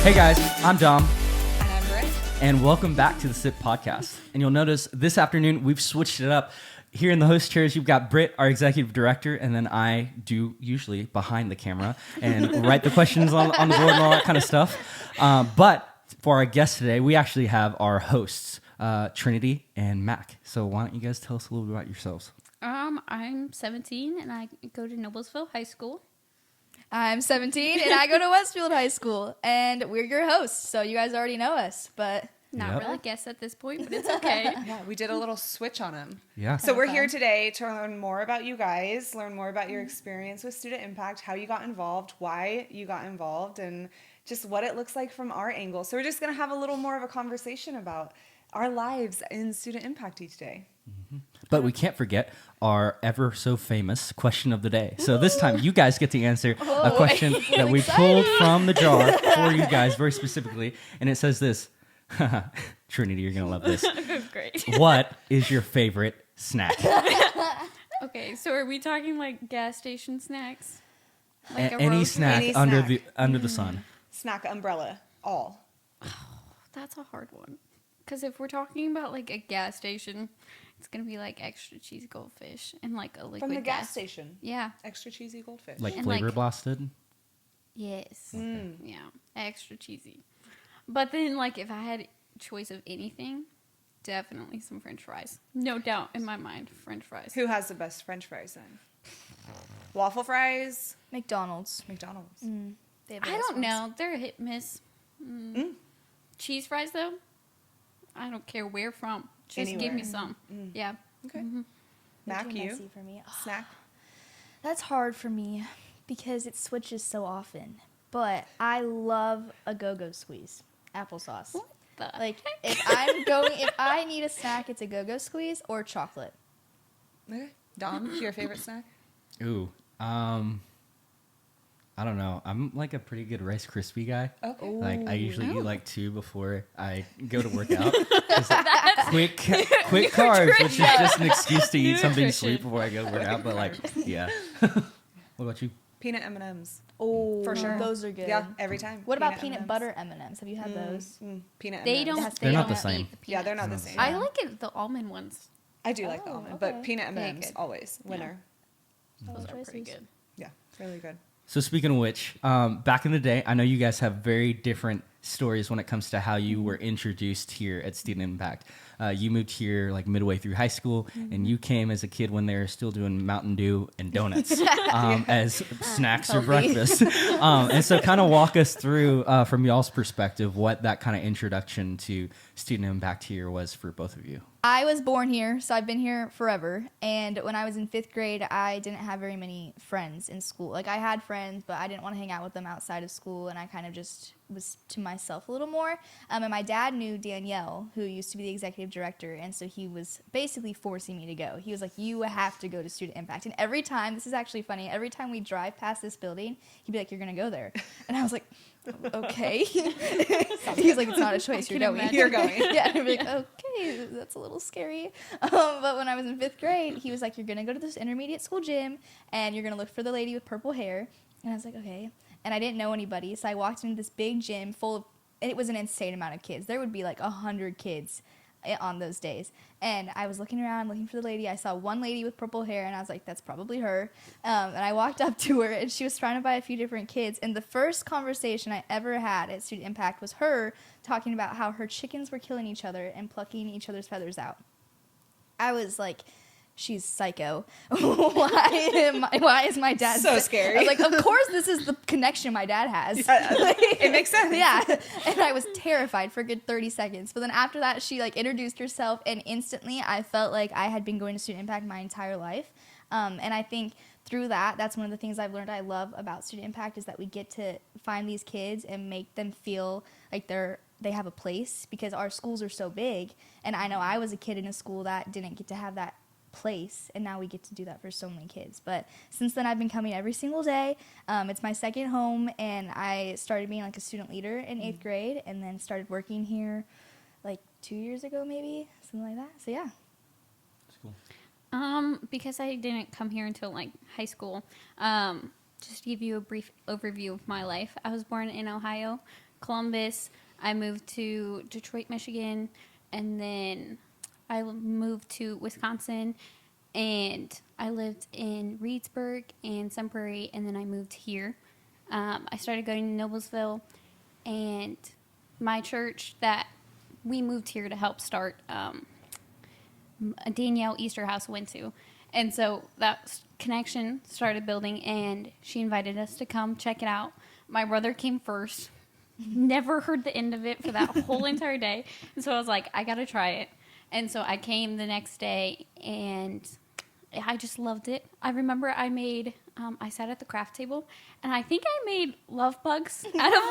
Hey guys, I'm Dom, And I'm Britt. and welcome back to the SIP podcast. And you'll notice this afternoon we've switched it up. Here in the host chairs, you've got Britt, our executive director, and then I do usually behind the camera and write the questions on the board and all that kind of stuff. But for our guest today, we actually have our hosts, Trinity and Mac. So why don't you guys tell us a little bit about yourselves? I'm 17 and I go to Noblesville High School. I'm 17 and I go to Westfield High School, and we're your hosts, so you guys already know us, but Not really guess at this point, but it's okay. Yeah, we did a little switch on them. Yeah. So we're here today to learn more about you guys, learn more about your experience with Student Impact, how you got involved, why you got involved, and just what it looks like from our angle. So we're just going to have a little more of a conversation about our lives in Student Impact each day. But we can't forget our ever so famous question of the day. So this time you guys get to answer a question that we pulled from the jar for you guys very specifically. And it says this. Trinity, you're going to love this. Great. What is your favorite snack? Okay, so are we talking like gas station snacks? Like a Any roast- snack Any under snack. the sun. Snack umbrella, all. That's a hard one. Because if we're talking about like a gas station, it's going to be like extra cheesy goldfish and like a liquid From the gas station. Yeah. Extra cheesy goldfish. Like And flavor like- blasted? Yes. Yeah. Extra cheesy. But then like if I had choice of anything, definitely some French fries. No doubt in my mind, French fries. Who has the best French fries then? Waffle fries, McDonald's. McDonald's. They have the I best don't ones. know. They're a hit miss. Cheese fries, though, I don't care where from. Just give me Anywhere. some. Yeah. Okay. They're Mac, too you? messy for me. Snack? That's hard for me because it switches so often. But I love a go-go squeeze, applesauce. What the Like heck? if I need a snack, it's a go-go squeeze or chocolate. Okay. Dom, your favorite snack? Ooh. I don't know. I'm like a pretty good Rice Krispie guy. Okay. Like I usually Ooh. eat like 2 before I go to work out. quick carbs, which is just an excuse to eat something Nutrition. sweet before I go to work out. But like, yeah. What about you? Peanut M&Ms. Oh, For sure. Those are good. Yeah, every time. What about peanut M&Ms. butter M&Ms? Have you had those? Peanut They M&Ms. don't. Yes, They they're not don't the same. eat the Yeah, they're peanuts. not the same. I like it, the almond ones. I do like the Oh, almond, okay. but peanut Very M&Ms good. always winner. Those are choices. pretty good. Yeah, really good. So speaking of which, back in the day, I know you guys have very different stories when it comes to how you were introduced here at Student Impact. You moved here like midway through high school, and you came as a kid when they were still doing Mountain Dew and donuts as snacks or breakfast. And so kind of walk us through, from y'all's perspective, what that kind of introduction to Student Impact here was for both of you. I was born here, so I've been here forever. And when I was in 5th grade, I didn't have very many friends in school. Like, I had friends, but I didn't want to hang out with them outside of school, and I kind of just was to myself a little more. And my dad knew Danielle, who used to be the executive director, and so he was basically forcing me to go. He was like, you have to go to Student Impact. And every time, this is actually funny, every time we drive past this building, he'd be like, you're going to go there. And I was like, okay. He's like, it's not a choice, you're can going. imagine. You're going. Yeah, and I'd be like, okay, that's a little scary. But when I was in 5th grade, he was like, you're going to go to this intermediate school gym, and you're going to look for the lady with purple hair. And I was like, okay. And I didn't know anybody, so I walked into this big gym full of, and it was an insane amount of kids. There would be like 100 kids on those days. And I was looking around, looking for the lady. I saw one lady with purple hair, and I was like, that's probably her. And I walked up to her, and she was surrounded by a few different kids. And the first conversation I ever had at Student Impact was her talking about how her chickens were killing each other and plucking each other's feathers out. I was like, she's psycho. Why is my dad So scary. I was like, of course this is the connection my dad has. It makes sense. Yeah. And I was terrified for a good 30 seconds. But then after that, she like introduced herself, and instantly I felt like I had been going to Student Impact my entire life. And I think through that, that's one of the things I've learned I love about Student Impact is that we get to find these kids and make them feel like they have a place, because our schools are so big. And I know I was a kid in a school that didn't get to have that place, and now we get to do that for so many kids. But since then, I've been coming every single day. It's my second home, and I started being like a student leader in 8th grade, and then started working here like 2 years ago, maybe something like that. So yeah. That's cool. Because I didn't come here until like high school. Just to give you a brief overview of my life, I was born in Ohio, Columbus. I moved to Detroit, Michigan, and then I moved to Wisconsin, and I lived in Reedsburg and Sun Prairie, and then I moved here. I started going to Noblesville, and my church that we moved here to help start, Danielle Easterhouse went to. And so that connection started building, and she invited us to come check it out. My brother came first. Never heard the end of it for that whole entire day. And so I was like, I got to try it. And so I came the next day, and I just loved it. I remember I sat at the craft table, and I think I made love bugs out of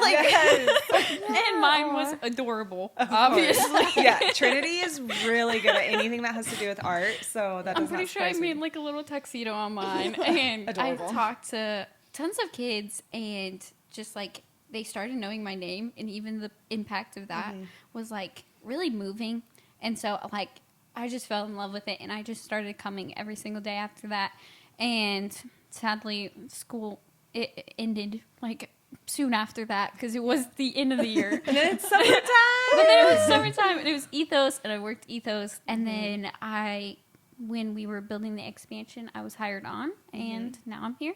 and mine was adorable, obviously. Yeah, Trinity is really good at anything that has to do with art, so that I'm does pretty not sure I surprise me. made like a little tuxedo on mine, and I Adorable. talked to tons of kids, and just like they started knowing my name, and even the impact of that was like really moving. And so like I just fell in love with it, and I just started coming every single day after that. And sadly, school it ended like soon after that because it was the end of the year. And then it's summertime. But then it was summertime, and it was Ethos, and I worked Ethos. And then when we were building the expansion, I was hired on, and now I'm here.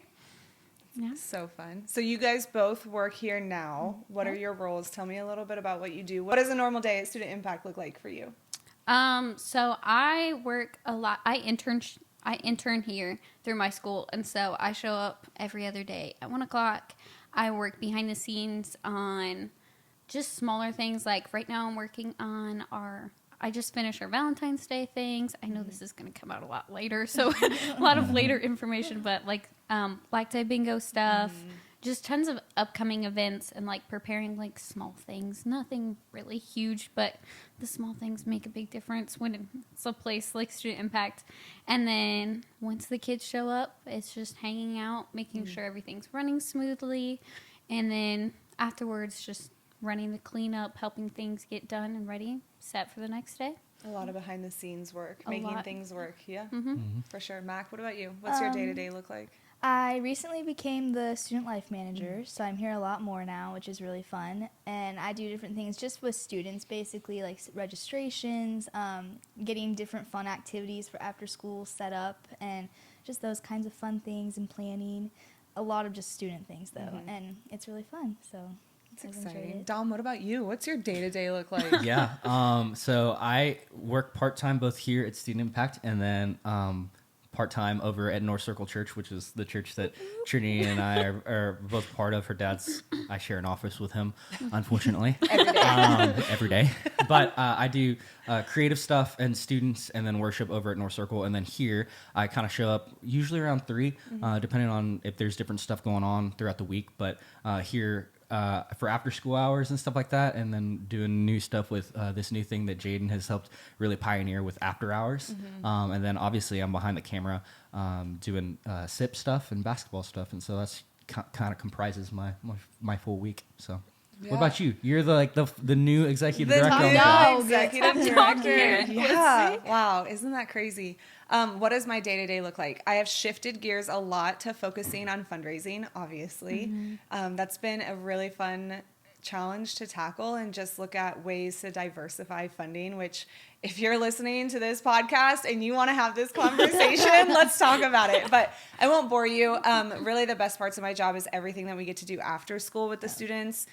Yeah. So fun. So you guys both work here now. What are your roles? Tell me a little bit about what you do. What does a normal day at Student Impact look like for you? So I work a lot. I intern here through my school, and so I show up every other day at 1:00. I work behind the scenes on just smaller things. Like right now I'm working on I just finished our Valentine's Day things. I know this is going to come out a lot later, so a lot of later information, but like Black Tie Bingo stuff, just tons of upcoming events, and like preparing like small things. Nothing really huge, but the small things make a big difference when it's a place like Student Impact. And then once the kids show up, it's just hanging out, making sure everything's running smoothly, and then afterwards just running the cleanup, helping things get done and ready, set for the next day. A lot of behind the scenes work, A making lot. things work. Yeah, for sure. Mac, what about you? What's your day-to-day look like? I recently became the student life manager, so I'm here a lot more now, which is really fun. And I do different things just with students, basically, like registrations, getting different fun activities for after school set up, and just those kinds of fun things and planning. A lot of just student things, though, and it's really fun, so It's I've enjoyed exciting. it. Dom, what about you? What's your day-to-day look like? Yeah. So I work part-time both here at Student Impact and then part-time over at North Circle Church, which is the church that Trinity and I are both part of. Her dad's, I share an office with him, unfortunately. Every day. But I do creative stuff and students and then worship over at North Circle. And then here, I kind of show up usually around 3, depending on if there's different stuff going on throughout the week. But here, for after school hours and stuff like that, and then doing new stuff with this new thing that Jaden has helped really pioneer with after hours. And then obviously I'm behind the camera doing SIP stuff and basketball stuff, and so that's kind of comprises my full week. So what about you? You're the new executive director. new dog. executive Top dog director. here. Yeah. Wow. Isn't that crazy? What does my day-to-day look like? I have shifted gears a lot to focusing on fundraising, obviously. That's been a really fun challenge to tackle and just look at ways to diversify funding, which if you're listening to this podcast and you want to have this conversation, let's talk about it. But I won't bore you. Really the best parts of my job is everything that we get to do after school with the students.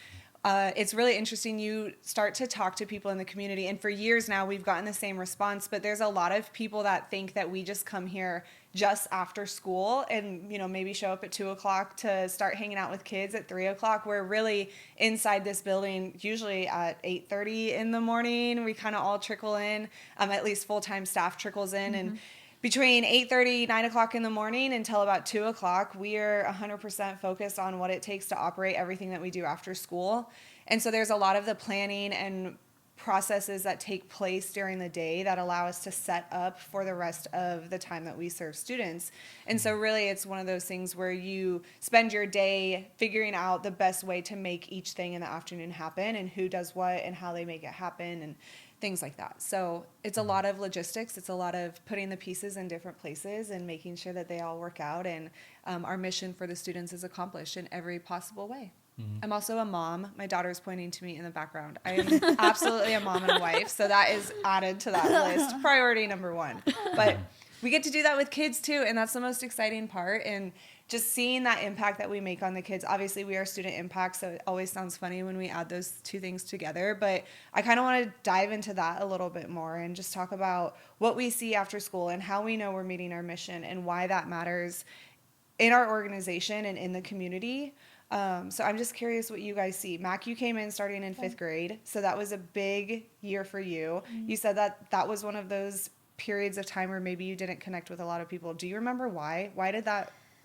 It's really interesting. You start to talk to people in the community, and for years now we've gotten the same response, but there's a lot of people that think that we just come here just after school and, maybe show up at 2:00 to start hanging out with kids at 3:00. We're really inside this building usually at 8:30 in the morning. We kind of all trickle in, at least full-time staff trickles in, and between 8:30, 9:00 in the morning until about 2:00, we are 100% focused on what it takes to operate everything that we do after school. And so there's a lot of the planning and processes that take place during the day that allow us to set up for the rest of the time that we serve students. And so really it's one of those things where you spend your day figuring out the best way to make each thing in the afternoon happen, and who does what and how they make it happen, and things like that. So it's a lot of logistics. It's a lot of putting the pieces in different places and making sure that they all work out, and our mission for the students is accomplished in every possible way. I'm also a mom. My daughter's pointing to me in the background. I am absolutely a mom and a wife, so that is added to that list. Priority number one. But we get to do that with kids too, and that's the most exciting part. And just seeing that impact that we make on the kids. Obviously, we are student impact, so it always sounds funny when we add those two things together. But I kind of want to dive into that a little bit more and just talk about what we see after school and how we know we're meeting our mission and why that matters in our organization and in the community. So I'm just curious what you guys see. Mac, you came in starting in 5th grade, so that was a big year for you. You said that was one of those periods of time where maybe you didn't connect with a lot of people. Do you remember why?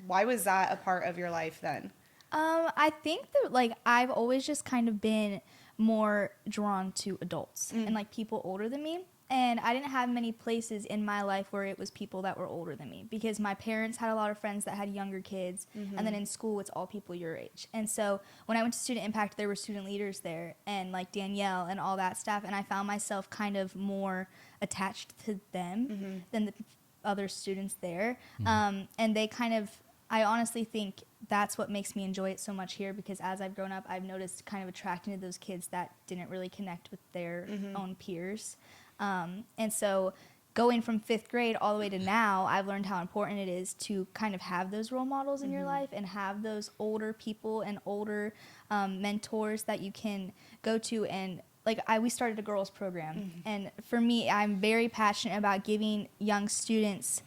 Why was that a part of your life then? I think that, like, I've always just kind of been more drawn to adults and, like, people older than me. And I didn't have many places in my life where it was people that were older than me, because my parents had a lot of friends that had younger kids, and then in school it's all people your age. And so when I went to Student Impact, there were student leaders there, and like Danielle and all that stuff, and I found myself kind of more attached to them than the other students there. And they kind of, I honestly think that's what makes me enjoy it so much here, because as I've grown up, I've noticed kind of attracting to those kids that didn't really connect with their own peers. And so going from 5th grade all the way to now, I've learned how important it is to kind of have those role models in your life and have those older people and older mentors that you can go to. And like we started a girls program, and for me, I'm very passionate about giving young students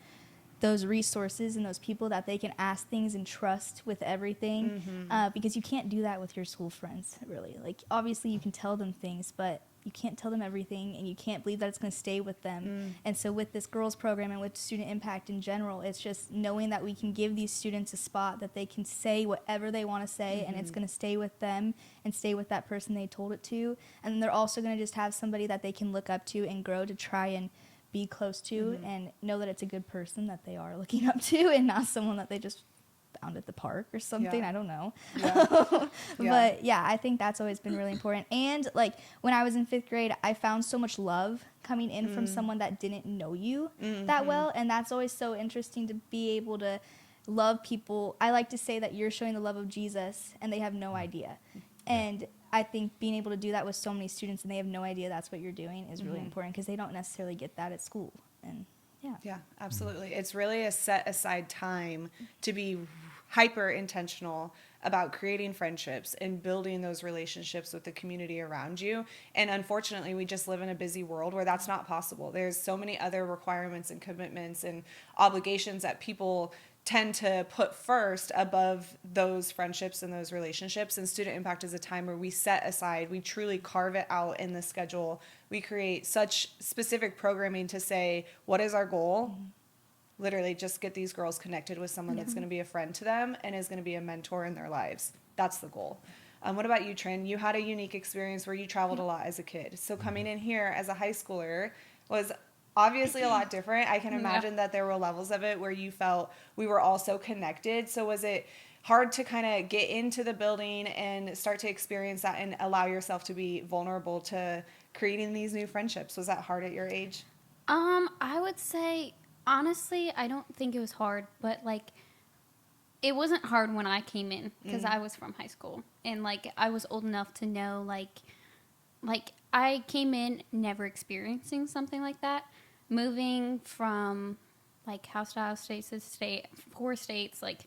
those resources and those people that they can ask things and trust with everything, because you can't do that with your school friends, really. Like, obviously you can tell them things, but you can't tell them everything, and you can't believe that it's going to stay with them. And so with this girls program and with Student Impact in general, it's just knowing that we can give these students a spot that they can say whatever they want to say, and it's going to stay with them and stay with that person they told it to. And then they're also going to just have somebody that they can look up to and grow to try and be close to, and know that it's a good person that they are looking up to, and not someone that they just found at the park or something. I don't know. But yeah, I think that's always been really important. And like when I was in 5th grade, I found so much love coming in from someone that didn't know you that well, and that's always so interesting to be able to love people. I like to say that you're showing the love of Jesus and they have no idea. And I think being able to do that with so many students and they have no idea that's what you're doing is really important, because they don't necessarily get that at school. And yeah, absolutely. It's really a set aside time to be hyper intentional about creating friendships and building those relationships with the community around you. And unfortunately, we just live in a busy world where that's not possible. There's so many other requirements and commitments and obligations that people tend to put first above those friendships and those relationships. And Student Impact is a time where we set aside, we truly carve it out in the schedule. We create such specific programming to say, what is our goal? Literally just get these girls connected with someone that's going to be a friend to them and is going to be a mentor in their lives. That's the goal. What about you, Trin? You had a unique experience where you traveled a lot as a kid. So coming in here as a high schooler was obviously a lot different. I can imagine that there were levels of it where you felt we were all so connected. So was it hard to kind of get into the building and start to experience that and allow yourself to be vulnerable to creating these new friendships? Was that hard at your age? I would say, honestly, I don't think it was hard, but like it wasn't hard when I came in, because I was from high school, and like I was old enough to know like I came in never experiencing something like that, moving from like house to house, state to state, 4 states, like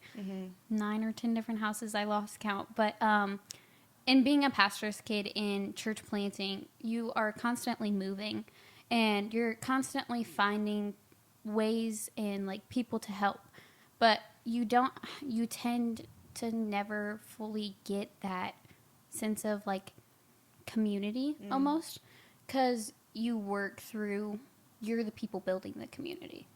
9 or 10 different houses. I lost count, but and being a pastor's kid in church planting, you are constantly moving, and you're constantly finding ways and like people to help, but you tend to never fully get that sense of like community almost, because you're the people building the community,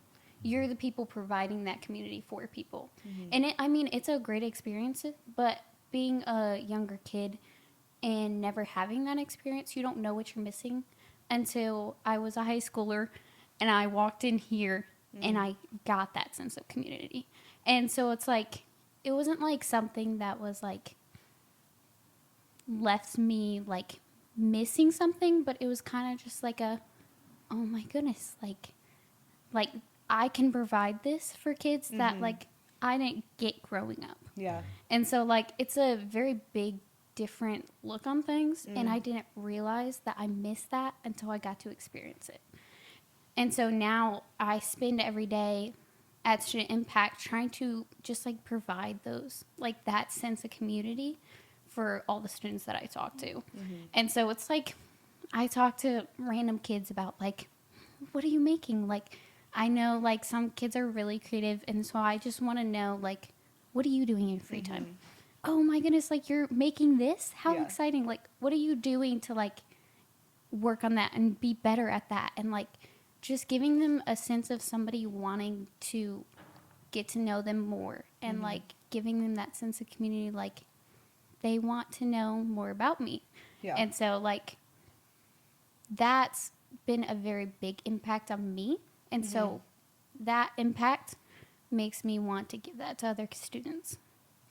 you're the people providing that community for people. And it's a great experience, but being a younger kid and never having that experience, you don't know what you're missing until I was a high schooler and I walked in here and I got that sense of community. And so it's like, it wasn't like something that was like left me like missing something, but it was kind of just like oh my goodness, like I can provide this for kids that like I didn't get growing up. Yeah. And so like it's a very big different look on things, and I didn't realize that I missed that until I got to experience it. And so now I spend every day at Student Impact trying to just like provide those, like that sense of community for all the students that I talk to. And so it's like I talk to random kids about like, what are you making? Like, I know like some kids are really creative, and so I just want to know like, what are you doing in your free time? Oh my goodness, like you're making this? How exciting. Like, what are you doing to like work on that and be better at that? And like just giving them a sense of somebody wanting to get to know them more, and like giving them that sense of community, like they want to know more about me. And so like that's been a very big impact on me, and so that impact makes me want to give that to other students.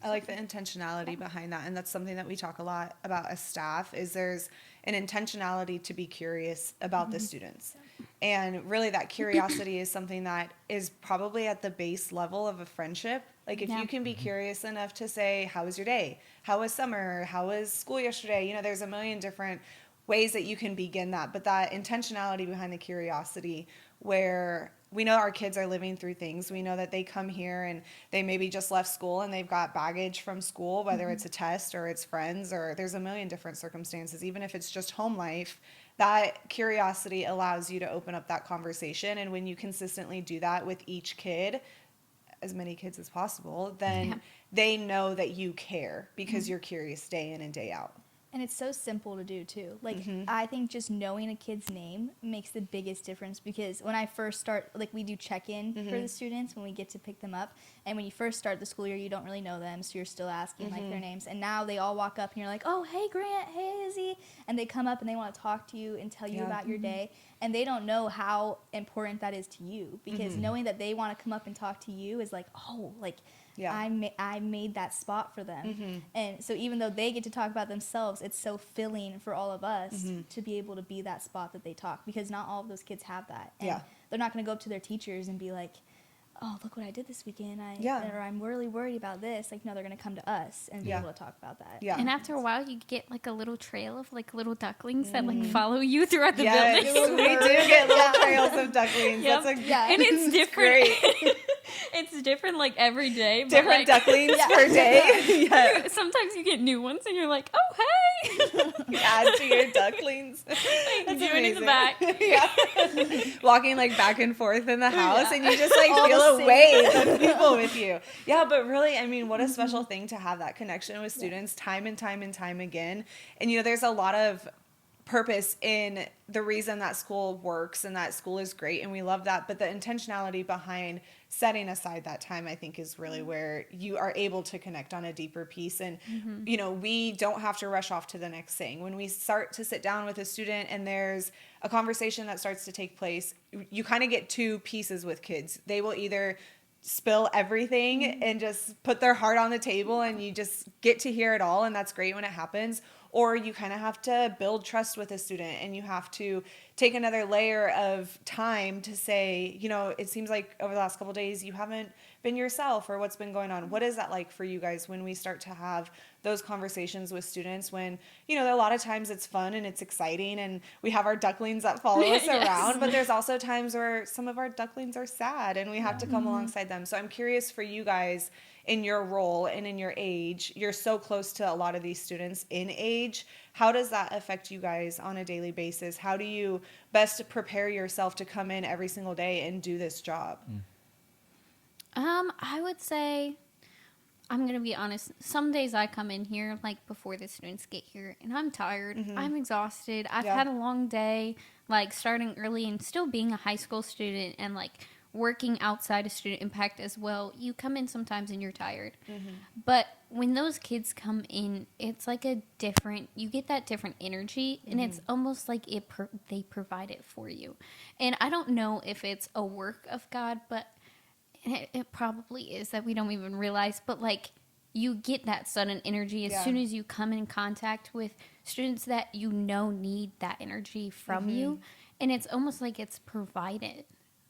I like the intentionality behind that, and that's something that we talk a lot about as staff, is there's an intentionality to be curious about the students. And really that curiosity is something that is probably at the base level of a friendship. Like if you can be curious enough to say, how was your day? How was summer? How was school yesterday? You know, there's a million different ways that you can begin that, but that intentionality behind the curiosity, where we know our kids are living through things. We know that they come here and they maybe just left school and they've got baggage from school, whether it's a test or it's friends, or there's a million different circumstances. Even if it's just home life, that curiosity allows you to open up that conversation. And when you consistently do that with each kid, as many kids as possible, then they know that you care because you're curious day in and day out. And it's so simple to do too. Like I think just knowing a kid's name makes the biggest difference, because when I first start, like we do check-in for the students when we get to pick them up, and when you first start the school year you don't really know them, so you're still asking like their names, and now they all walk up and you're like, oh hey Grant, hey Izzy, and they come up and they want to talk to you and tell you about your day, and they don't know how important that is to you, because knowing that they want to come up and talk to you is like, oh, like I made that spot for them. And so even though they get to talk about themselves, it's so filling for all of us to be able to be that spot that they talk, because not all of those kids have that. And they're not going to go up to their teachers and be like, oh, look what I did this weekend, or I'm really worried about this. Like, no, they're going to come to us and be able to talk about that. And after a while, you get like a little trail of like little ducklings that like follow you throughout the building. We do get little trails of ducklings. That's and it's different. It's different like every day. Different ducklings per day. Sometimes you get new ones and you're like, oh, hey. Add to your ducklings. Like doing in the back. Walking like back and forth in the house and you just like feel a wave of people with you. Yeah, but really, I mean, what a special thing to have that connection with students time and time and time again. And, you know, there's a lot of purpose in the reason that school works and that school is great, and we love that, but the intentionality behind setting aside that time, I think, is really where you are able to connect on a deeper piece. And you know, we don't have to rush off to the next thing. When we start to sit down with a student and there's a conversation that starts to take place, you kind of get two pieces with kids. They will either spill everything and just put their heart on the table and you just get to hear it all, and that's great when it happens. Or you kind of have to build trust with a student and you have to take another layer of time to say, you know, it seems like over the last couple of days you haven't been yourself, or what's been going on. What is that like for you guys when we start to have those conversations with students, when, you know, a lot of times it's fun and it's exciting and we have our ducklings that follow us around, but there's also times where some of our ducklings are sad and we have to come alongside them. So I'm curious for you guys, in your role and in your age, you're so close to a lot of these students in age. How does that affect you guys on a daily basis? How do you best prepare yourself to come in every single day and do this job? I would say, I'm going to be honest, some days I come in here like before the students get here and I'm tired. I'm exhausted. I've had a long day, like starting early and still being a high school student and like working outside of Student Impact as well. You come in sometimes and you're tired. But when those kids come in, it's like a different, you get that different energy, and it's almost like they provide it for you. And I don't know if it's a work of God, but it probably is that we don't even realize. But like, you get that sudden energy as soon as you come in contact with students that you know need that energy from you. And it's almost like it's provided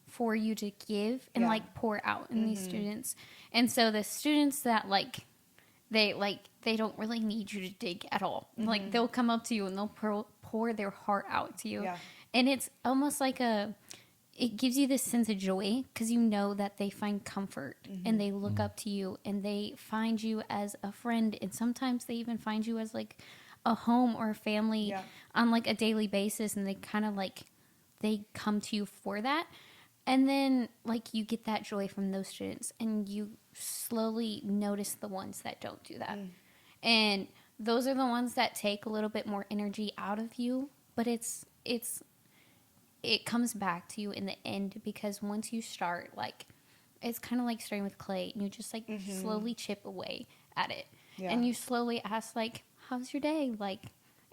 for you to give and like pour out in these students. And so the students that like they don't really need you to dig at all. Like they'll come up to you and they'll pour their heart out to you. Yeah. And it's almost like it gives you this sense of joy because you know that they find comfort and they look up to you and they find you as a friend. And sometimes they even find you as like a home or a family on like a daily basis. And they kind of like, they come to you for that. And then like you get that joy from those students and you slowly notice the ones that don't do that. And those are the ones that take a little bit more energy out of you, but it comes back to you in the end because once you start, like, it's kind of like starting with clay and you just like slowly chip away at it. Yeah. And you slowly ask like, how's your day? Like,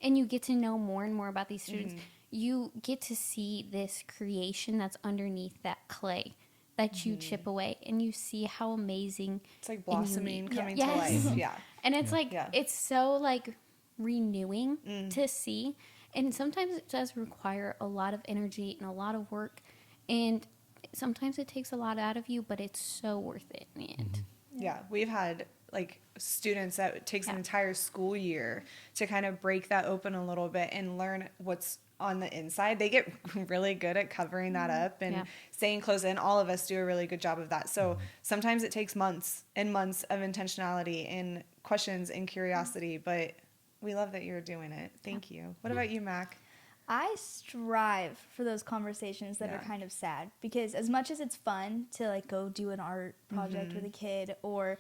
and you get to know more and more about these students. You get to see this creation that's underneath that clay that you chip away and you see how amazing. It's like blossoming, coming to yes. life. Yeah. And it's like, it's so like renewing to see. And sometimes it does require a lot of energy and a lot of work. And sometimes it takes a lot out of you, but it's so worth it in the end. Yeah. We've had like students that it takes an entire school year to kind of break that open a little bit and learn what's on the inside. They get really good at covering that up and staying close in. All of us do a really good job of that. So sometimes it takes months and months of intentionality and questions and curiosity, but we love that you're doing it. Thank you. What about you, Mac? I strive for those conversations that are kind of sad because as much as it's fun to like go do an art project with a kid or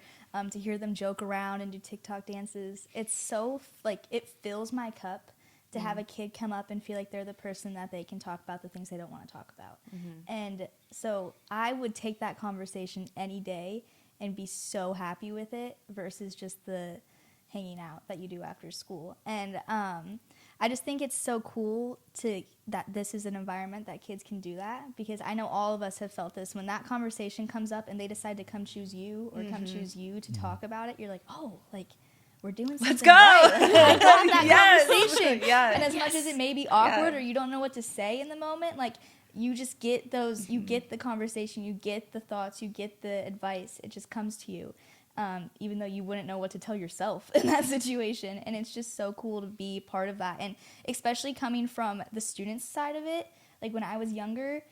to hear them joke around and do TikTok dances, it's so like it fills my cup to have a kid come up and feel like they're the person that they can talk about the things they don't want to talk about. And so I would take that conversation any day and be so happy with it versus just the hanging out that you do after school. And I just think it's so cool that this is an environment that kids can do that because I know all of us have felt this. When that conversation comes up and they decide to come choose you or come choose you to talk about it, you're like, oh, like, we're doing something Let's go! right. I got that conversation. Yes. And as much as it may be awkward or you don't know what to say in the moment, like, you just get those, you get the conversation, you get the thoughts, you get the advice. It just comes to you. Even though you wouldn't know what to tell yourself in that situation. And it's just so cool to be part of that. And especially coming from the students' side of it, like when I was younger,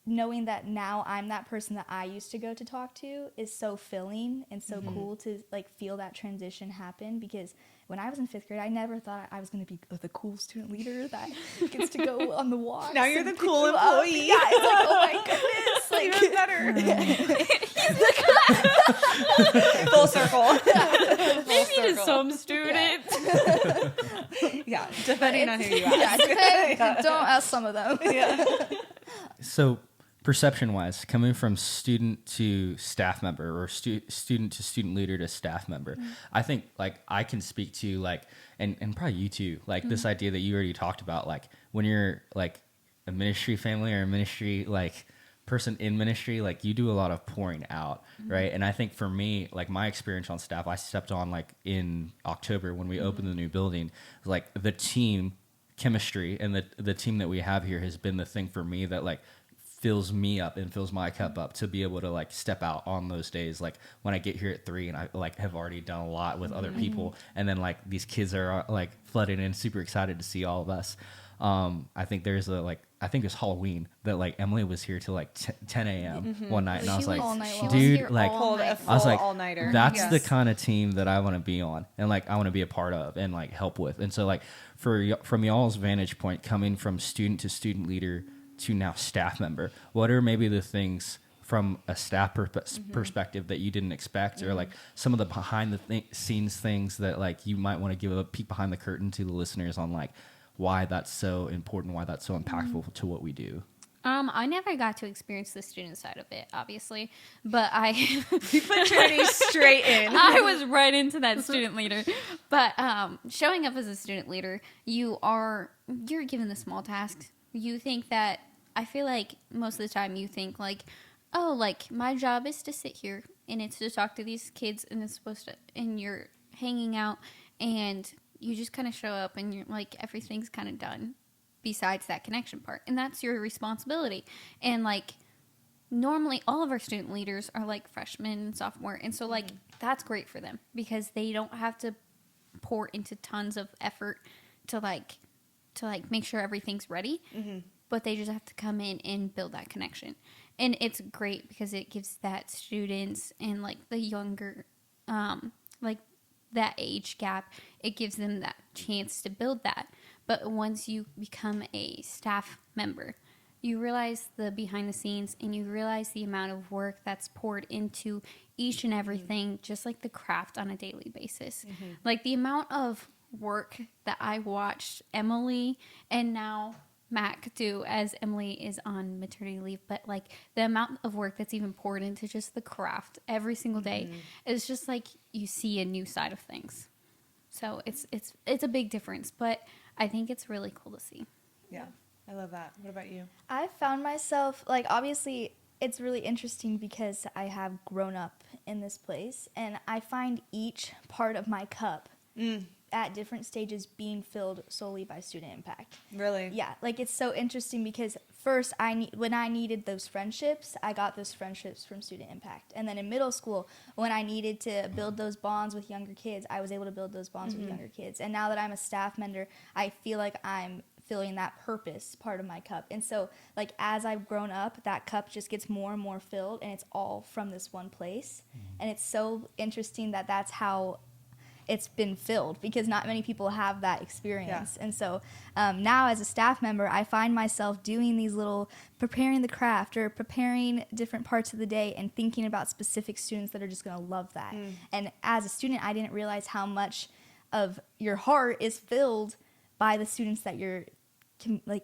knowing that now I'm that person that I used to go to talk to is so filling and so cool to like feel that transition happen because when I was in 5th grade, I never thought I was going to be the cool student leader that gets to go on the walks. Now you're the cool employee. Yeah, it's like, oh my goodness. Like, even better. Full circle. Maybe to some students. Yeah, depending on who you ask. Yeah, depends. Don't ask some of them. So perception-wise, coming from student to staff member or student to student leader to staff member, I think like I can speak to like, and probably you too, like this idea that you already talked about, like when you're like a ministry family or a ministry like person in ministry, like you do a lot of pouring out, right? And I think for me, like my experience on staff, I stepped on like in October when we opened the new building, like the team chemistry and the team that we have here has been the thing for me that like fills me up and fills my cup up to be able to like step out on those days, like when I get here at 3 and I like have already done a lot with other people and then like these kids are like flooding in super excited to see all of us. I think there's I think it's Halloween that like Emily was here till like 10 a.m. one night and I was like, dude, like I was like, all-nighter. that's the kind of team that I want to be on and like I want to be a part of and like help with. And so like from y'all's vantage point, coming from student to student leader to now staff member, what are maybe the things from a staff perspective that you didn't expect or like some of the behind the scenes things that like you might want to give a peek behind the curtain to the listeners on like why that's so important, why that's so impactful to what we do? I never got to experience the student side of it, obviously, but You put Trinity straight in. I was right into that student leader. But showing up as a student leader, you're given the small tasks. You think that, I feel like most of the time you think like, oh, like my job is to sit here and it's to talk to these kids and you're hanging out and you just kind of show up and you're like, everything's kind of done besides that connection part. And that's your responsibility. And like, normally all of our student leaders are like freshmen and sophomore, and so like that's great for them because they don't have to pour into tons of effort to make sure everything's ready, but they just have to come in and build that connection. And it's great because it gives that students and like the younger like that age gap, it gives them that chance to build that. But once you become a staff member, you realize the behind the scenes and you realize the amount of work that's poured into each and everything, just like the craft on a daily basis. Like the amount of work that I watched Emily and now Mac do as Emily is on maternity leave, but like the amount of work that's even poured into just the craft every single day is just like you see a new side of things. So it's a big difference, but I think it's really cool to see. Yeah, I love that. What about you? I found myself, like, obviously, it's really interesting because I have grown up in this place, and I find each part of my cup at different stages being filled solely by student impact. Really? Yeah, like, it's so interesting because first, when I needed those friendships, I got those friendships from student impact. And then in middle school, when I needed to build those bonds with younger kids, I was able to build those bonds with younger kids. And now that I'm a staff member, I feel like I'm filling that purpose part of my cup. And so, like, as I've grown up, that cup just gets more and more filled, and it's all from this one place. And it's so interesting that that's how it's been filled, because not many people have that experience. And so now as a staff member, I find myself doing these little, preparing the craft or preparing different parts of the day and thinking about specific students that are just going to love that. And as a student, I didn't realize how much of your heart is filled by the students that you're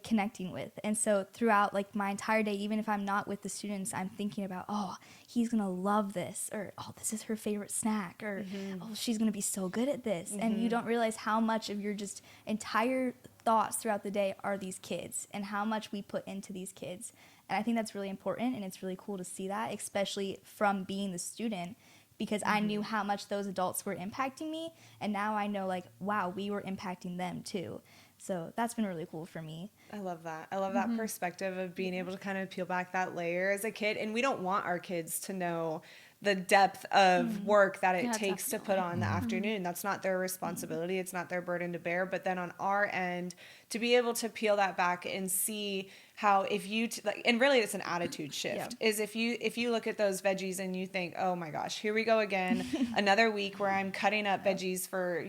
connecting with. And so throughout like my entire day, even if I'm not with the students, I'm thinking about, oh, he's gonna love this, or oh, this is her favorite snack, or oh, she's gonna be so good at this. And you don't realize how much of your just entire thoughts throughout the day are these kids and how much we put into these kids. And I think that's really important, and it's really cool to see that, especially from being the student, because I knew how much those adults were impacting me, and now I know, like, wow, we were impacting them too. So that's been really cool for me. I love that. I love that perspective of being able to kind of peel back that layer as a kid. And we don't want our kids to know the depth of work that it takes to put on the afternoon. That's not their responsibility. It's not their burden to bear. But then on our end, to be able to peel that back and see how if you and really it's an attitude shift, is if you look at those veggies and you think, oh my gosh, here we go again, another week where I'm cutting up veggies for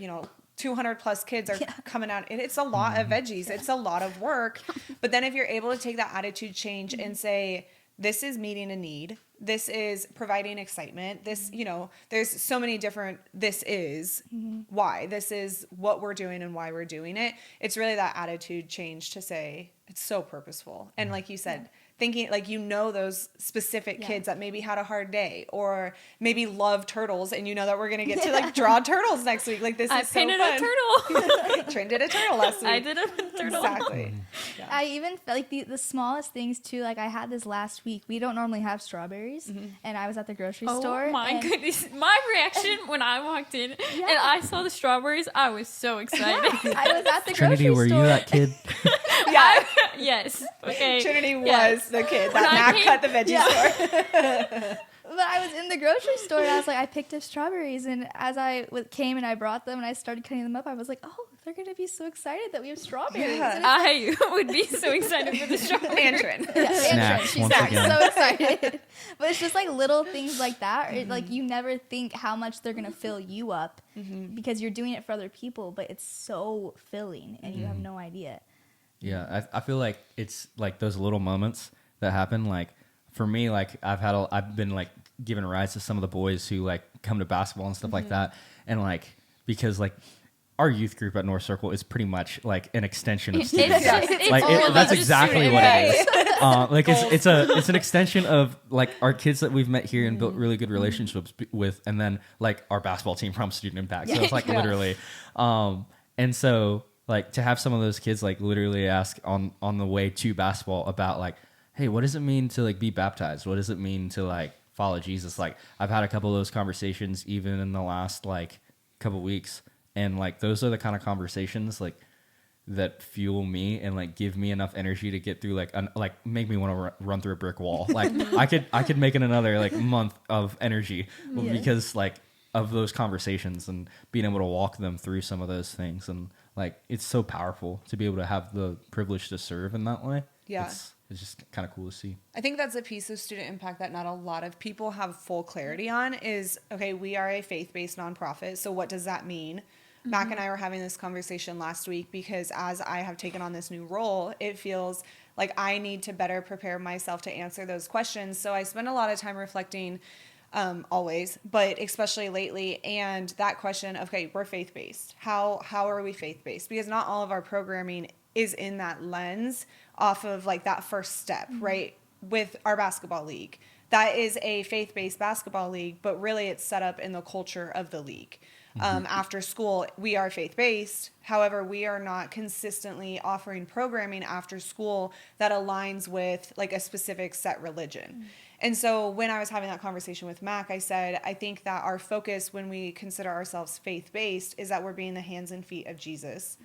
200 plus kids are coming out. It's a lot of veggies. It's a lot of work. But then if you're able to take that attitude change and say, this is meeting a need, this is providing excitement, this, there's so many different, this is why, this is what we're doing and why we're doing it. It's really that attitude change to say, it's so purposeful. And like you said, thinking like those specific kids that maybe had a hard day or maybe love turtles, and that we're gonna get to like draw turtles next week. Like this is so fun. I painted a turtle. Trin did a turtle last week. I did a turtle. Exactly. Yeah. I even like the smallest things too. Like I had this last week. We don't normally have strawberries, and I was at the grocery store. Oh my goodness! My reaction when I walked in and I saw the strawberries, I was so excited. I was at the Trinity, grocery were store. you that kid? Yes. Okay. Trinity was the kid that Mac cut the veggies for. But I was in the grocery store and I was like, I picked up strawberries, and as I came and I brought them and I started cutting them up, I was like, oh, they're gonna be so excited that we have strawberries. Yeah. I would be so excited for the strawberries. And Trin. Snacks, She's once again. so excited. But it's just like little things like that. Like you never think how much they're gonna fill you up because you're doing it for other people, but it's so filling and you have no idea. Yeah, I feel like it's like those little moments that happen. Like for me, like I've been like giving rides to some of the boys who like come to basketball and stuff like that, and like because like our youth group at North Circle is pretty much like an extension of students. That's exactly what it is. Like it's an extension of like our kids that we've met here and built really good relationships with, and then like our basketball team from Student Impact. So it's like literally, and so. Like to have some of those kids like literally ask on the way to basketball about like, hey, what does it mean to like be baptized? What does it mean to like follow Jesus? Like I've had a couple of those conversations even in the last like couple weeks, and like those are the kind of conversations like that fuel me and like give me enough energy to get through like make me want to run through a brick wall. Like I could make it another like month of energy because like of those conversations and being able to walk them through some of those things. And like it's so powerful to be able to have the privilege to serve in that way. Yeah. It's just kind of cool to see. I think that's a piece of student impact that not a lot of people have full clarity on is, okay, we are a faith-based nonprofit. So what does that mean? Mac and I were having this conversation last week because as I have taken on this new role, it feels like I need to better prepare myself to answer those questions. So I spend a lot of time reflecting always, but especially lately. And that question, okay, we're faith-based. How are we faith-based? Because not all of our programming is in that lens off of like that first step, right? With our basketball league. That is a faith-based basketball league, but really it's set up in the culture of the league. After school, we are faith-based. However, we are not consistently offering programming after school that aligns with like a specific set religion. And so when I was having that conversation with Mac, I said, I think that our focus when we consider ourselves faith-based is that we're being the hands and feet of Jesus,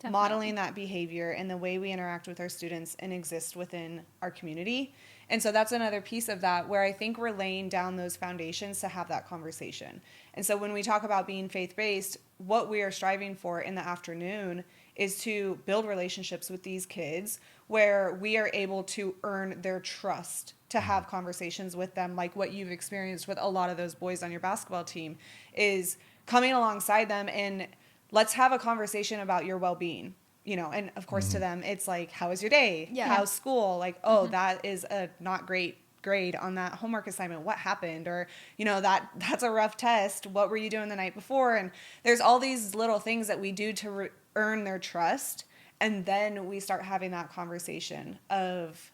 modeling that behavior and the way we interact with our students and exist within our community. And so that's another piece of that where I think we're laying down those foundations to have that conversation. And so when we talk about being faith-based, what we are striving for in the afternoon is to build relationships with these kids where we are able to earn their trust to have conversations with them, like what you've experienced with a lot of those boys on your basketball team, is coming alongside them and let's have a conversation about your well-being. You know, and of course to them, it's like, how was your day? Yeah. How's school? Like, oh, that is a not great grade on that homework assignment. What happened? Or, you know, that's a rough test. What were you doing the night before? And there's all these little things that we do to earn their trust. And then we start having that conversation of,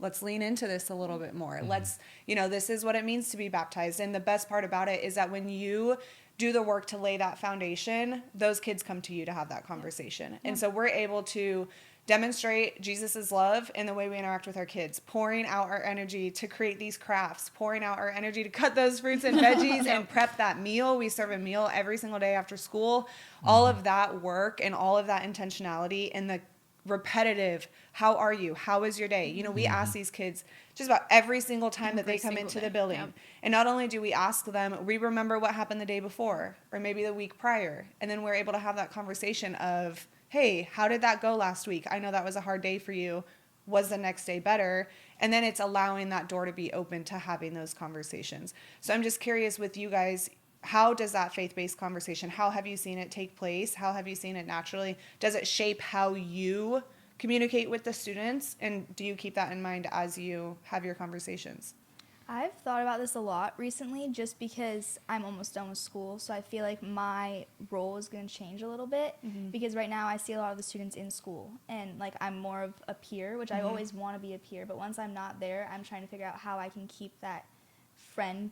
let's lean into this a little bit more. Let's, you know, this is what it means to be baptized. And the best part about it is that when you do the work to lay that foundation, those kids come to you to have that conversation. And so we're able to demonstrate Jesus's love in the way we interact with our kids, pouring out our energy to create these crafts, pouring out our energy to cut those fruits and veggies and prep that meal. We serve a meal every single day after school. All of that work and all of that intentionality and the repetitive, how are you? How is your day? You know, we ask these kids just about every single time that they come into the building. Yep. And not only do we ask them, we remember what happened the day before or maybe the week prior. And then we're able to have that conversation of, hey, how did that go last week? I know that was a hard day for you. Was the next day better? And then it's allowing that door to be open to having those conversations. So I'm just curious with you guys, how does that faith-based conversation, how have you seen it take place? How have you seen it naturally? Does it shape how you communicate with the students? And do you keep that in mind as you have your conversations? I've thought about this a lot recently just because I'm almost done with school. So I feel like my role is going to change a little bit because right now I see a lot of the students in school and like I'm more of a peer, which I always want to be a peer. But once I'm not there, I'm trying to figure out how I can keep that friend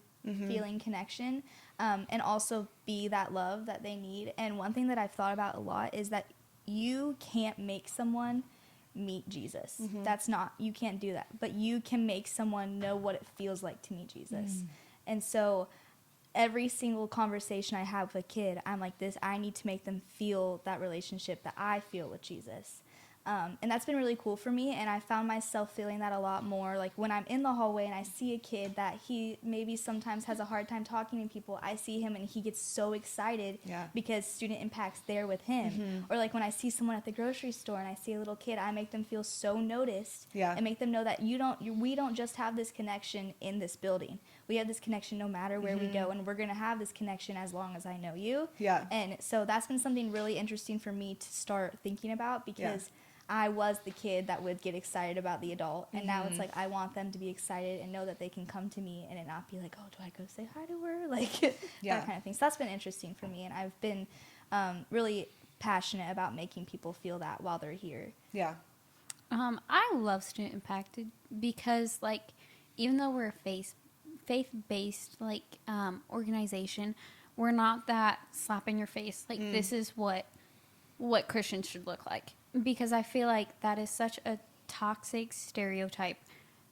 feeling connection and also be that love that they need. And one thing that I've thought about a lot is that you can't make someone meet Jesus. That's not, you can't do that. But you can make someone know what it feels like to meet Jesus. And so every single conversation I have with a kid, I'm like this, I need to make them feel that relationship that I feel with Jesus. And that's been really cool for me, and I found myself feeling that a lot more. Like when I'm in the hallway and I see a kid that he maybe sometimes has a hard time talking to people, I see him and he gets so excited because Student Impact's there with him. Or like when I see someone at the grocery store and I see a little kid, I make them feel so noticed and make them know that we don't just have this connection in this building. We have this connection no matter where we go, and we're going to have this connection as long as I know you. And so that's been something really interesting for me to start thinking about because I was the kid that would get excited about the adult, and now it's like I want them to be excited and know that they can come to me and it not be like, oh, do I go say hi to her? Like that kind of thing. So that's been interesting for me, and I've been really passionate about making people feel that while they're here. I love Student Impacted because, like, even though we're a faith-based, like, organization, we're not that slap in your face. Like, this is what Christians should look like. Because I feel like that is such a toxic stereotype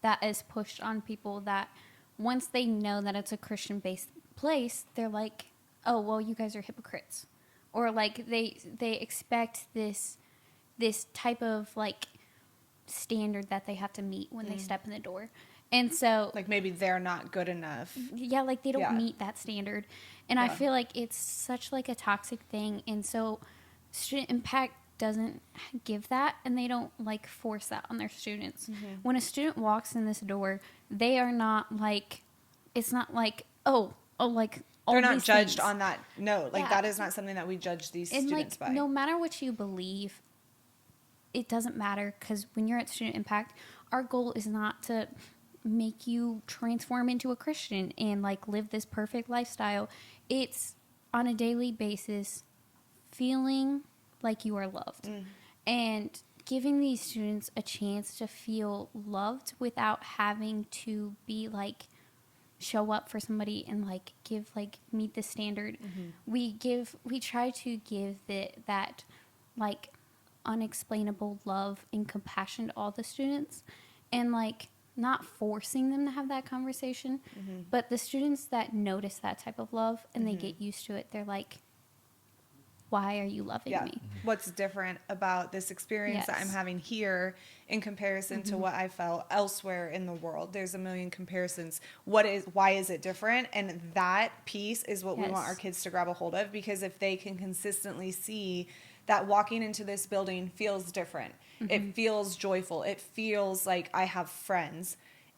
that is pushed on people that once they know that it's a Christian-based place, they're like, oh, well, you guys are hypocrites. Or, like, they expect this this type of like standard that they have to meet when they step in the door. And so Like maybe they're not good enough. yeah, like they don't Yeah. meet that standard. And I feel like it's such like a toxic thing. And so student impact doesn't give that, and they don't like force that on their students. When a student walks in this door, they are not like, it's not like, like all They're not these judged things. on that note. Like Yeah. that is not something that we judge these And students like by. no matter what you believe, it doesn't matter, because when you're at student impact, our goal is not to make you transform into a Christian and like live this perfect lifestyle. It's on a daily basis feeling like you are loved and giving these students a chance to feel loved without having to be like show up for somebody and like give like meet the standard. We try to give that like unexplainable love and compassion to all the students, and like not forcing them to have that conversation, but the students that notice that type of love and they get used to it, they're like, why are you loving me? What's different about this experience that I'm Yes. having here in comparison to what I felt elsewhere in the world? There's a million comparisons. Why is it different? And that piece is what we want Yes. our kids to grab a hold of, because if they can consistently see that walking into this building feels different, it feels joyful, it feels like I have friends,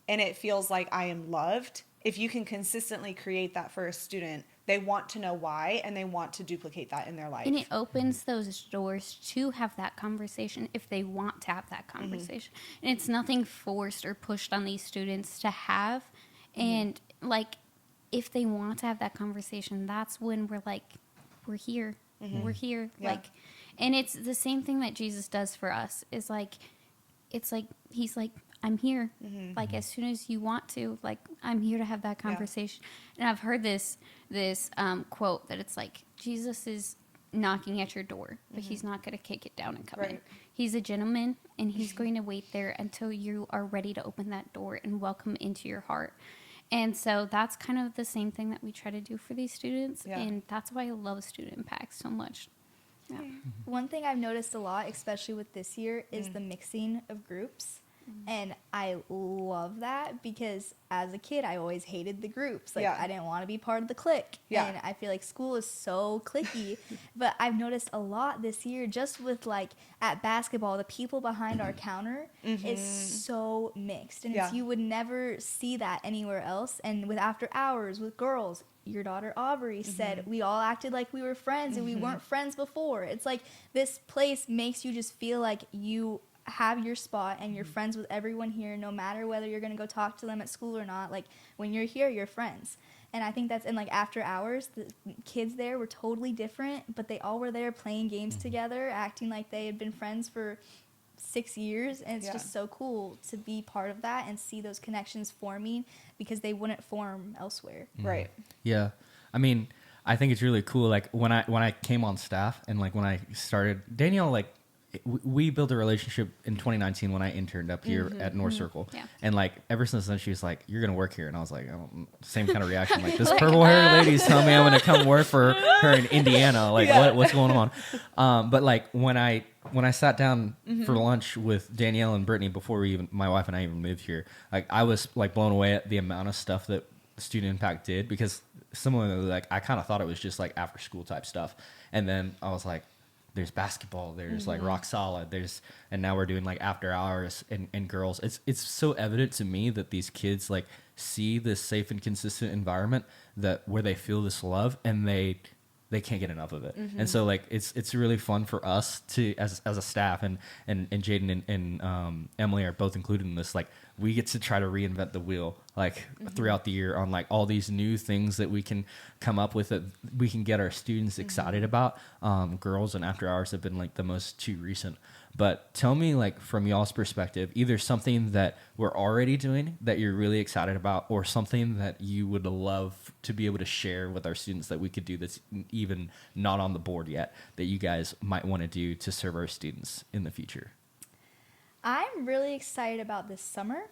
and it feels like I am loved. If you can consistently create that for a student, they want to know why, and they want to duplicate that in their life. And it opens those doors to have that conversation if they want to have that conversation. And it's nothing forced or pushed on these students to have. And like, if they want to have that conversation, that's when we're like, we're here. We're here. Yeah. Like, and it's the same thing that Jesus does for us. Is like, it's like, he's like, I'm here. Like, as soon as you want to, like, I'm here to have that conversation. And I've heard this quote that it's like, Jesus is knocking at your door, but he's not going to kick it down and come in. Right. He's a gentleman, and he's going to wait there until you are ready to open that door and welcome into your heart. And so that's kind of the same thing that we try to do for these students. Yeah. And that's why I love Student Impact so much. Yeah. One thing I've noticed a lot, especially with this year, is the mixing of groups. And I love that, because as a kid, I always hated the groups. Like, Yeah. I didn't want to be part of the clique. Yeah. And I feel like school is so cliquey. But I've noticed a lot this year, just with like at basketball, the people behind our counter is so mixed. And Yeah. you would never see that anywhere else. And with after hours, with girls, your daughter Aubrey said we all acted like we were friends and we weren't friends before. It's like this place makes you just feel like you have your spot and you're friends with everyone here, no matter whether you're going to go talk to them at school or not. Like, when you're here, you're friends. And I think that's, and like after hours, the kids there were totally different, but they all were there playing games together, acting like they had been friends for 6 years. And it's just so cool to be part of that and see those connections forming, because they wouldn't form elsewhere. Right. Yeah. I mean, I think it's really cool. Like when I came on staff, and like when I started, Danielle, like we built a relationship in 2019 when I interned up here at North Circle. Yeah. And like ever since then, she was like, "You're going to work here." And I was like, oh, same kind of reaction. Like, this purple haired lady's telling me I'm going to come work for her in Indiana. Like, what's going on? But like when I sat down for lunch with Danielle and Brittany before my wife and I even moved here, like I was like blown away at the amount of stuff that Student Impact did, because similarly, like I kind of thought it was just like after school type stuff. And then I was like, there's basketball, there's like rock solid, and now we're doing like after hours and girls. It's so evident to me that these kids like see this safe and consistent environment where they feel this love, and they can't get enough of it. And so like it's really fun for us to as a staff, and Jaden and Emily are both included in this. Like, we get to try to reinvent the wheel like throughout the year on like all these new things that we can come up with that we can get our students excited about. Girls and after hours have been like the most two recent. But tell me, like, from y'all's perspective, either something that we're already doing that you're really excited about, or something that you would love to be able to share with our students that we could do that's even not on the board yet, that you guys might want to do to serve our students in the future. I'm really excited about this summer.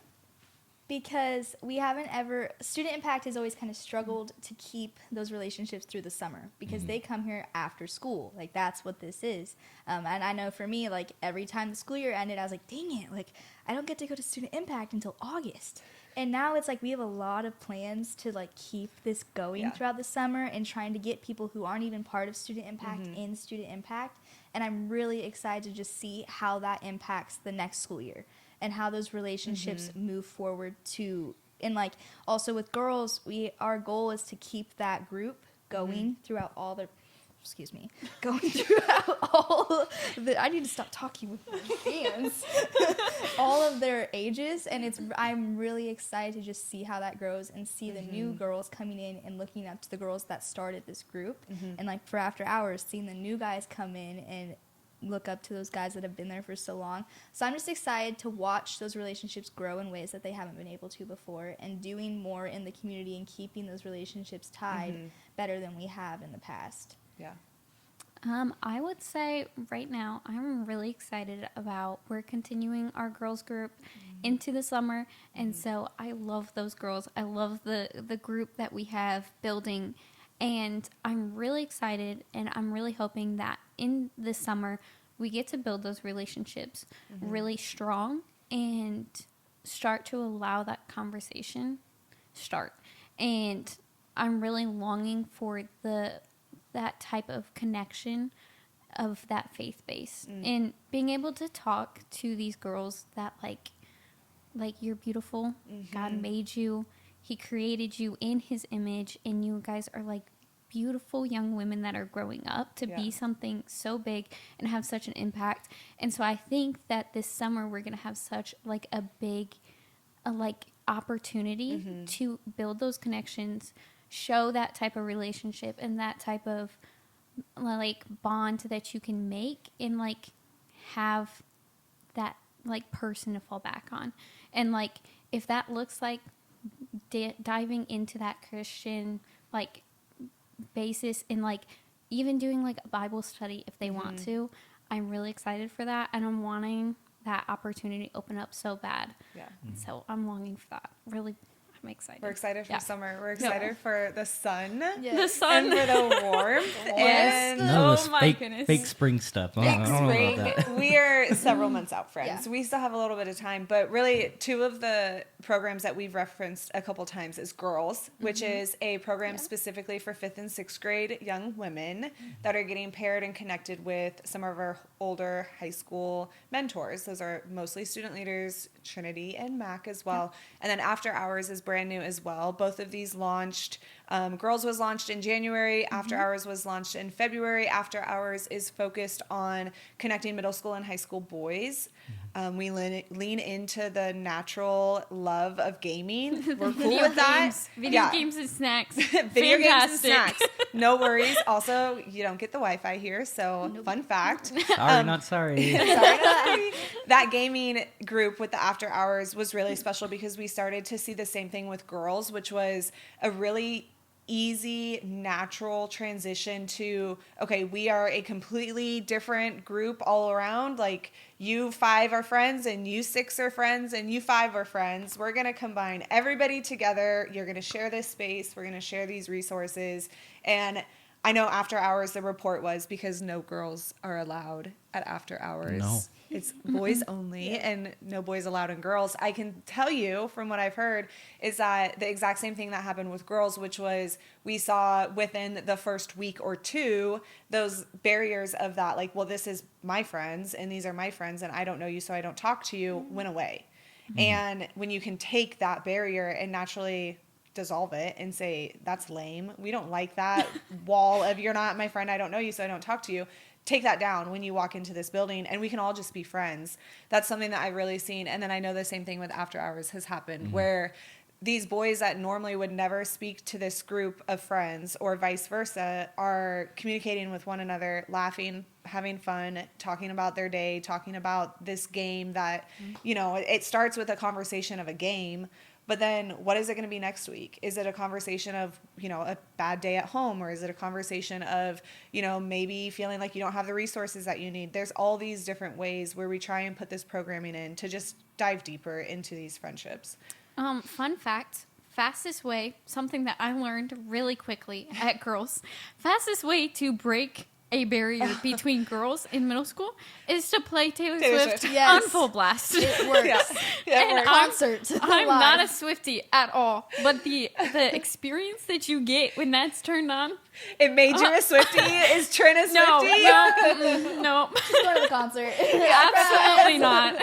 Because we haven't ever, Student Impact has always kind of struggled to keep those relationships through the summer because they come here after school. Like, that's what this is. And I know for me, like, every time the school year ended, I was like, dang it, like, I don't get to go to Student Impact until August. And now it's like we have a lot of plans to, like, keep this going throughout the summer and trying to get people who aren't even part of Student Impact in Student Impact. And I'm really excited to just see how that impacts the next school year. And how those relationships move forward to, and like also with girls, our goal is to keep that group going throughout all their, going throughout all the, I need to stop talking with my hands, all of their ages. And I'm really excited to just see how that grows and see the new girls coming in and looking up to the girls that started this group. And like for After Hours, seeing the new guys come in and look up to those guys that have been there for so long. So I'm just excited to watch those relationships grow in ways that they haven't been able to before, and doing more in the community and keeping those relationships tied better than we have in the past. Yeah. I would say right now I'm really excited about we're continuing our girls group into the summer, and so I love those girls. I love the group that we have building, and I'm really excited, and I'm really hoping that in this summer we get to build those relationships really strong and start to allow that conversation start. And I'm really longing for that type of connection of that faith base and being able to talk to these girls that like you're beautiful. God made you. He created you in his image, and you guys are like beautiful young women that are growing up to be something so big and have such an impact. And so I think that this summer we're going to have such like a big opportunity to build those connections, show that type of relationship and that type of like bond that you can make, and like have that like person to fall back on. And like if that looks like diving into that Christian like basis, and like even doing like a Bible study if they want to, I'm really excited for that, and I'm wanting that opportunity to open up so bad. So I'm longing for that. Really, I'm excited. We're excited for summer. We're excited for the sun. The sun. And for the warmth. And None of this my goodness. fake spring stuff. I don't know about that. we are several months out, friends. Yeah. We still have a little bit of time, but really two of the programs that we've referenced a couple times is Girls, which is a program specifically for 5th and 6th grade young women that are getting paired and connected with some of our older high school mentors. Those are mostly student leaders, Trinity and Mac as well. And then After Hours is brand new as well. Both of these launched. Girls was launched in January. After Hours was launched in February. After Hours is focused on connecting middle school and high school boys. We lean into the natural love of gaming. We're cool with that. Video games and snacks. Video games and Fantastic. snacks. No worries. Also, you don't get the Wi-Fi here, so fun fact. Sorry, not sorry. That gaming group with the After Hours was really special because we started to see the same thing with Girls, which was a really easy, natural transition to, okay, we are a completely different group all around. Like, you 5 are friends and you 6 are friends and you 5 are friends. We're going to combine everybody together. You're going to share this space. We're going to share these resources. And I know After Hours, the report was because no girls are allowed at After Hours. No. It's boys only, and no boys allowed in Girls. I can tell you from what I've heard is that the exact same thing that happened with Girls, which was we saw within the first week or two, those barriers of that, like, well, this is my friends and these are my friends and I don't know you, so I don't talk to you, went away. And when you can take that barrier and naturally dissolve it and say, that's lame, we don't like that wall of you're not my friend, I don't know you, so I don't talk to you. Take that down when you walk into this building and we can all just be friends. That's something that I've really seen. And then I know the same thing with After Hours has happened where these boys that normally would never speak to this group of friends or vice versa are communicating with one another, laughing, having fun, talking about their day, talking about this game that, you know, it starts with a conversation of a game. But then what is it going to be next week? Is it a conversation of, you know, a bad day at home? Or is it a conversation of, you know, maybe feeling like you don't have the resources that you need? There's all these different ways where we try and put this programming in to just dive deeper into these friendships. Fun fact. Fastest way, something that I learned really quickly at girls, fastest way to break a barrier between girls in middle school is to play Taylor Swift Yes. on full blast. It works. Yeah, it And works. Concert. I'm live. not a Swiftie at all, but the experience that you get when that's turned on, It made you a Swiftie? Is Trin a no, Swiftie? no, Just go to the concert. absolutely not.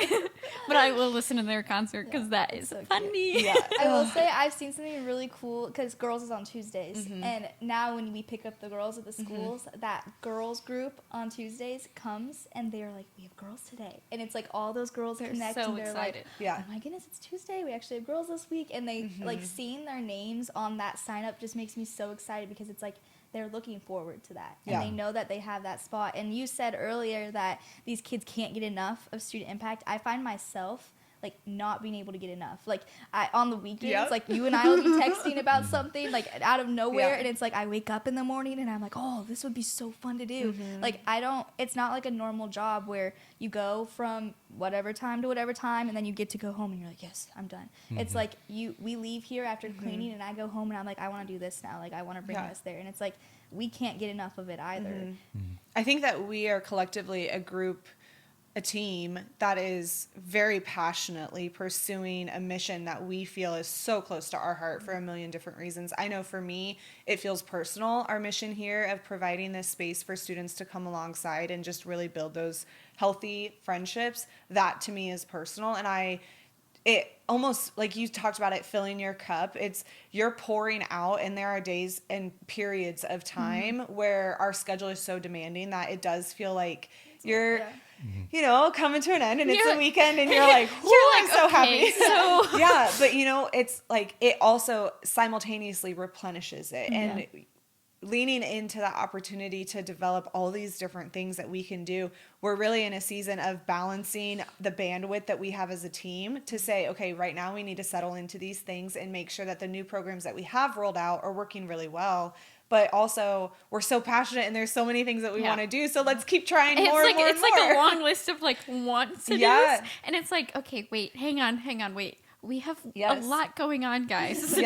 But I will listen to their concert because that is so cute. funny. Yeah. I will say I've seen something really cool because girls is on Tuesdays, and now when we pick up the girls at the schools, that girls group on Tuesdays comes and they're like, "We have girls today," and it's like all those girls They're connect so and they're excited. like, Yeah. "Oh my goodness, it's Tuesday! We actually have girls this week," and they like seeing their names on that sign up just makes me so excited because it's like they're looking forward to that and Yeah. they know that they have that spot. And you said earlier that these kids can't get enough of student impact. I find myself like not being able to get enough. Like on the weekends, Yep. like you and I will be texting about something like out of nowhere, Yeah. and it's like I wake up in the morning and I'm like, oh, this would be so fun to do. Like it's not like a normal job where you go from whatever time to whatever time and then you get to go home and you're like, yes, I'm done. It's like we leave here after cleaning and I go home and I'm like, I want to do this now. Like I want to bring Yeah. this there, and it's like we can't get enough of it either. I think that we are collectively a team that is very passionately pursuing a mission that we feel is so close to our heart for a million different reasons. I know for me, it feels personal, our mission here of providing this space for students to come alongside and just really build those healthy friendships. That to me is personal. And it almost like you talked about it, filling your cup. It's you're pouring out, and there are days and periods of time where our schedule is so demanding that it does feel like you're, coming to an end and it's You're- a weekend and you're like, I'm so okay, happy. so- Yeah, but it's like it also simultaneously replenishes it. And leaning into that opportunity to develop all these different things that we can do, we're really in a season of balancing the bandwidth that we have as a team to say, okay, right now we need to settle into these things and make sure that the new programs that we have rolled out are working really well. But also, we're so passionate and there's so many things that we want to do. So let's keep trying more and more and more. It's like a long list of like wants to do, and it's like, okay, wait, hang on, wait. We have a lot going on, guys.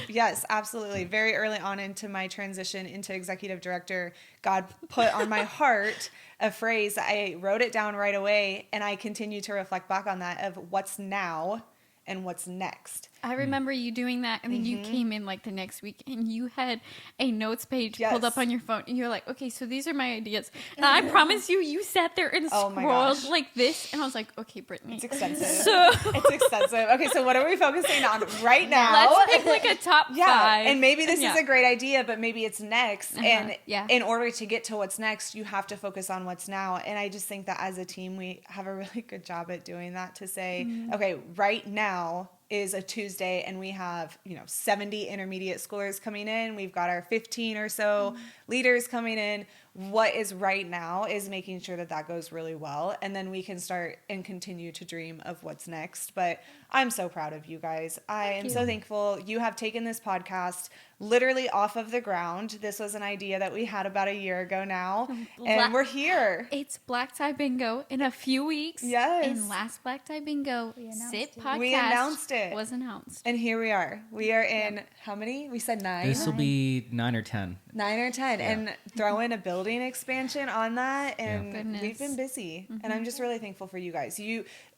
Yes, absolutely. Very early on into my transition into executive director, God put on my heart a phrase. I wrote it down right away, and I continue to reflect back on that of what's now and what's next. I remember you doing that, and then you came in like the next week, and you had a notes page pulled up on your phone, and you're like, okay, so these are my ideas. And I promise you sat there and scrolled like this, and I was like, okay, Brittany. It's extensive. So It's extensive. Okay, so what are we focusing on right now? let's pick like a top 5. And maybe this is a great idea, but maybe it's next. And Yeah. in order to get to what's next, you have to focus on what's now. And I just think that as a team, we have a really good job at doing that, to say, okay, right now is a Tuesday and we have 70 intermediate schoolers coming in. We've got our 15 or so leaders coming in. What is right now is making sure that goes really well, and then we can start and continue to dream of what's next. But I'm so proud of you guys. I am so thankful you have taken this podcast literally off of the ground. This was an idea that we had about a year ago now, and we're here. It's Black Tie Bingo in a few weeks. Yes. And last Black Tie Bingo, SIT podcast We announced it. was announced. And here we are. We are in how many? We said 9. This will be 9 or 10. 9 or 10, and throw in a building expansion on that, and Goodness. we've been busy. And I'm just really thankful for you guys.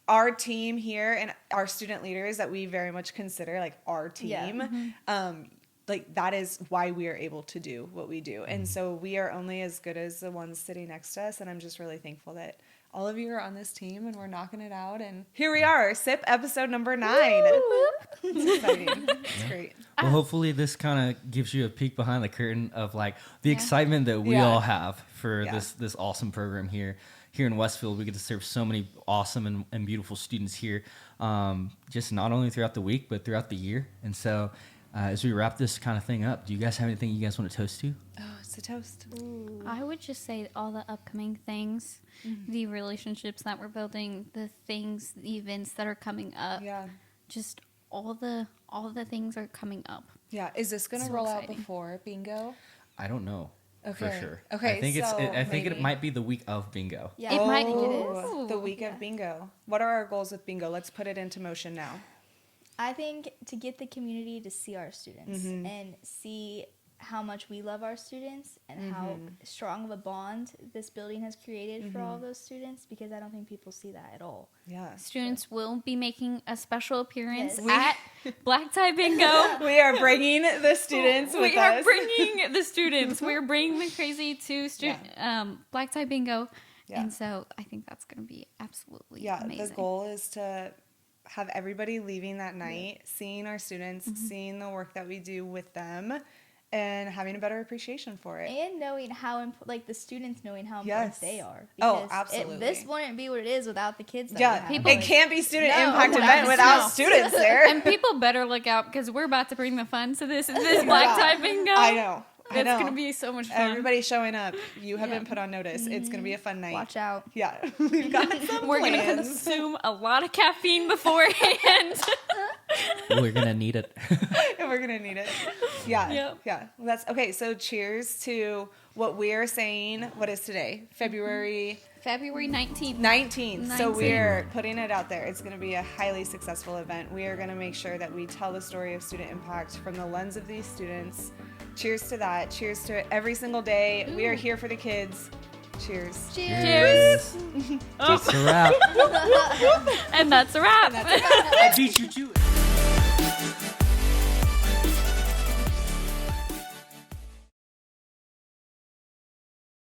Our team here and our student leaders that we very much consider like our team. Like that is why we are able to do what we do. And so we are only as good as the ones sitting next to us. And I'm just really thankful that all of you are on this team and we're knocking it out. And here we are, SIP episode number 9. It's exciting. It's great. Well, hopefully this kind of gives you a peek behind the curtain of like the excitement that we all have for this awesome program here in Westfield. We get to serve so many awesome and beautiful students here, just not only throughout the week, but throughout the year. And so as we wrap this kind of thing up, do you guys have anything you guys want to toast to? Oh, it's a toast. I would just say all the upcoming things, the relationships that we're building, the events that are coming up. Yeah. Just all the things are coming up. Yeah. Is this going to So roll out exciting. before bingo? I don't know. Okay. For sure. Okay, I think so I think it maybe. might be the week of bingo. Yeah, It might- I think it is. The week of bingo. What are our goals with bingo? Let's put it into motion now. I think to get the community to see our students and see how much we love our students and how strong of a bond this building has created for all of those students, because I don't think people see that at all. Yeah. Students will be making a special appearance Yes. at Black Tie Bingo. We are bringing the students with We are us. bringing the students. We're bringing the crazy to Black Tie Bingo. Yeah. And so I think that's going to be absolutely amazing. The goal is to have everybody leaving that night, seeing our students, seeing the work that we do with them, and having a better appreciation for it. And knowing how the students knowing how important Yes. they are. Oh, Because absolutely. this wouldn't be what it is without the kids that Yeah, we have. People- it can't be student No, impact no, event no. without students there. And people better look out because we're about to bring the fun to this Black Tie Bingo. I know. It's going to be so much fun. Everybody showing up. You have been put on notice. It's going to be a fun night. Watch out. Yeah, we've got some We're going to plans. consume a lot of caffeine beforehand. We're gonna need it. We're gonna need it. Yeah. Yep. Yeah. Well, that's okay. So cheers to what we're saying. What is today? February February 19th. 19th. So 19th. we're putting it out there. It's going to be a highly successful event. We are going to make sure that we tell the story of student impact from the lens of these students. Cheers to that. Cheers to it every single day. We are here for the kids. Cheers. Cheers. That's a wrap. And that's a wrap. I beat you to it.